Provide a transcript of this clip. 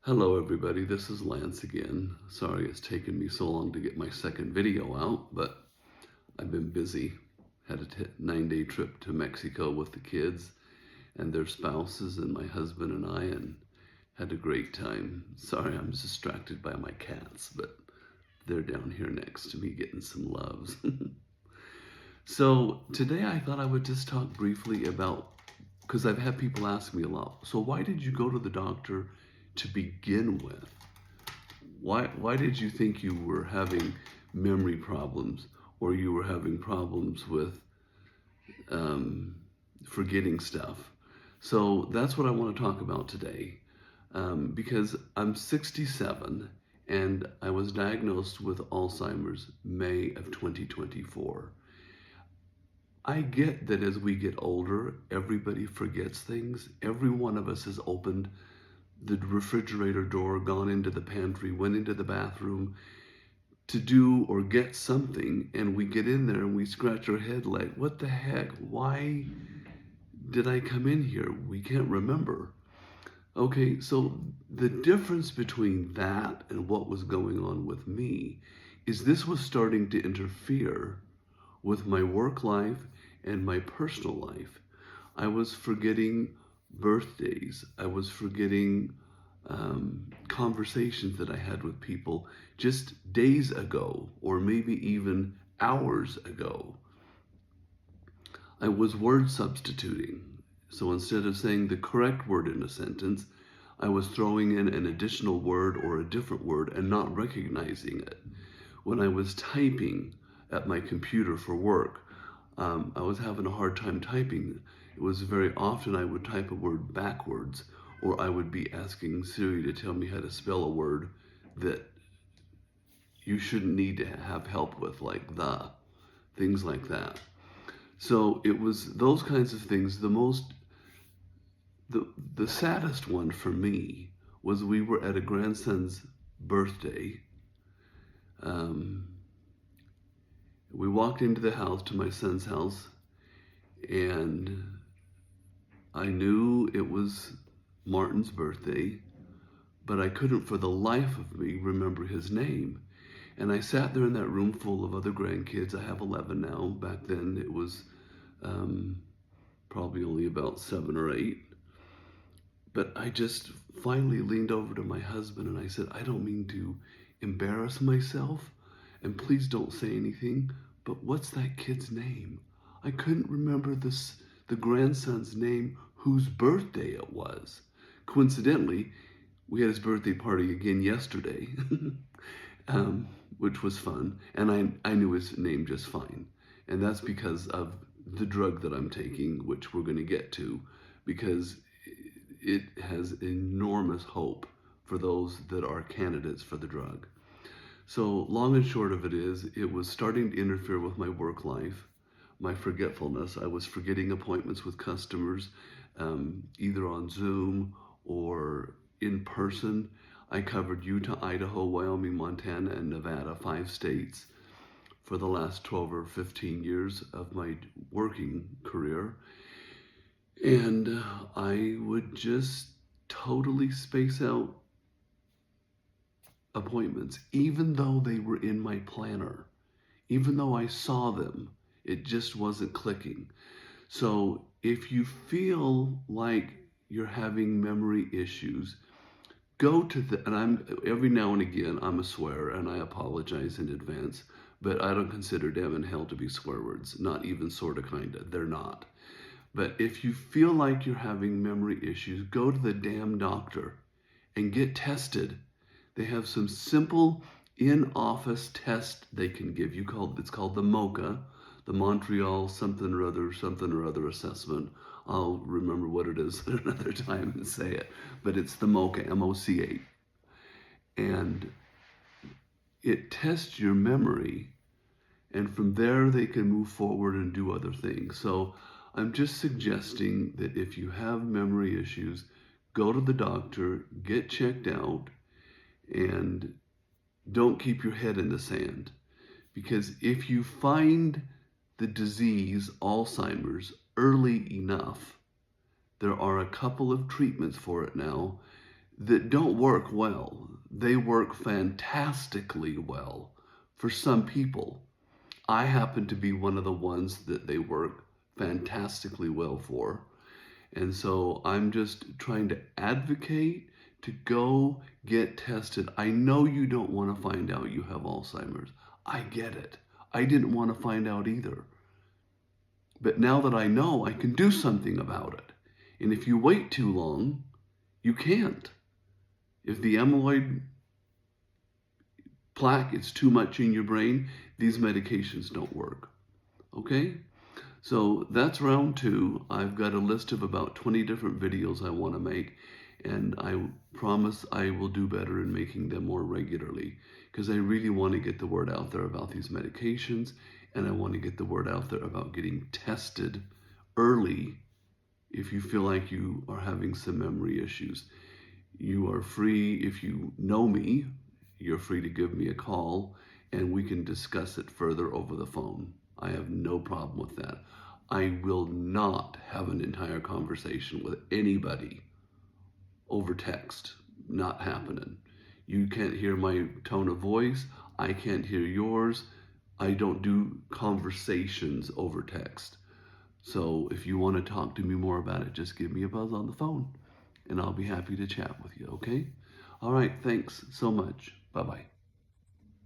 Hello everybody, this is Lance again. Sorry it's taken me so long to get my second video out, but I've been busy. Had a 9-day trip to Mexico with the kids and their spouses and my husband and I, and had a great time. Sorry I'm distracted by my cats, but they're down here next to me getting some loves. So today I thought I would just talk briefly about, because I've had people ask me a lot, so why did you go to the doctor to begin with? Why did you think you were having memory problems, or you were having problems with um, forgetting stuff? So that's what I want to talk about today, because I'm 67 and I was diagnosed with Alzheimer's May of 2024. I get that as we get older, everybody forgets things. Every one of us has opened the refrigerator door, gone into the pantry, went into the bathroom to do or get something, and we get in there and we scratch our head like, what the heck? Why did I come in here? We can't remember. Okay, so the difference between that and what was going on with me is this was starting to interfere with my work life and my personal life. I was forgetting birthdays. I was forgetting conversations that I had with people just days ago, or maybe even hours ago. I was word substituting. So instead of saying the correct word in a sentence, I was throwing in an additional word or a different word and not recognizing it. When I was typing at my computer for work, I was having a hard time typing. It was very often I would type a word backwards, or I would be asking Siri to tell me how to spell a word that you shouldn't need to have help with, like things like that. So it was those kinds of things. The saddest one for me was we were at a grandson's birthday. Um, we walked into the house, to my son's house, and I knew it was Martin's birthday, but I couldn't for the life of me remember his name. And I sat there in that room full of other grandkids. I have 11 now. Back then it was probably only about 7 or 8. But I just finally leaned over to my husband and I said, I don't mean to embarrass myself, and please don't say anything, but what's that kid's name? I couldn't remember the grandson's name whose birthday it was. Coincidentally, we had his birthday party again yesterday, which was fun, and I knew his name just fine. And that's because of the drug that I'm taking, which we're going to get to, because it has enormous hope for those that are candidates for the drug. So long and short of it is, it was starting to interfere with my work life, my forgetfulness. I was forgetting appointments with customers, either on Zoom or in person. I covered Utah, Idaho, Wyoming, Montana, and Nevada, 5 states, for the last 12 or 15 years of my working career. And I would just totally space out appointments, even though they were in my planner. Even though I saw them, it just wasn't clicking. So if you feel like you're having memory issues, go to and every now and again, I'm a swearer and I apologize in advance, but I don't consider damn and hell to be swear words, not even sorta kinda, they're not. But if you feel like you're having memory issues, go to the damn doctor and get tested. They have some simple in-office test they can give you it's called the MOCA, the Montreal something or other assessment. I'll remember what it is at another time and say it, but it's the MOCA, MOCA. And it tests your memory, and from there they can move forward and do other things. So I'm just suggesting that if you have memory issues, go to the doctor, get checked out, and don't keep your head in the sand. Because if you find the disease, Alzheimer's, early enough, there are a couple of treatments for it now. that don't work well. They work fantastically well for some people. I happen to be one of the ones that they work fantastically well for. And so I'm just trying to advocate to go get tested. I know you don't want to find out you have Alzheimer's. I get it. I didn't want to find out either. But now that I know, I can do something about it. And if you wait too long, you can't. If the amyloid plaque is too much in your brain, these medications don't work. Okay? So that's round two. I've got a list of about 20 different videos I want to make, and I promise I will do better in making them more regularly because I really want to get the word out there about these medications, and I want to get the word out there about getting tested early if you feel like you are having some memory issues. You are free, if you know me, you're free to give me a call and we can discuss it further over the phone. I have no problem with that. I will not have an entire conversation with anybody over text. Not happening. You can't hear my tone of voice. I can't hear yours. I don't do conversations over text. So if you want to talk to me more about it, just give me a buzz on the phone and I'll be happy to chat with you, okay? All right, thanks so much. Bye bye.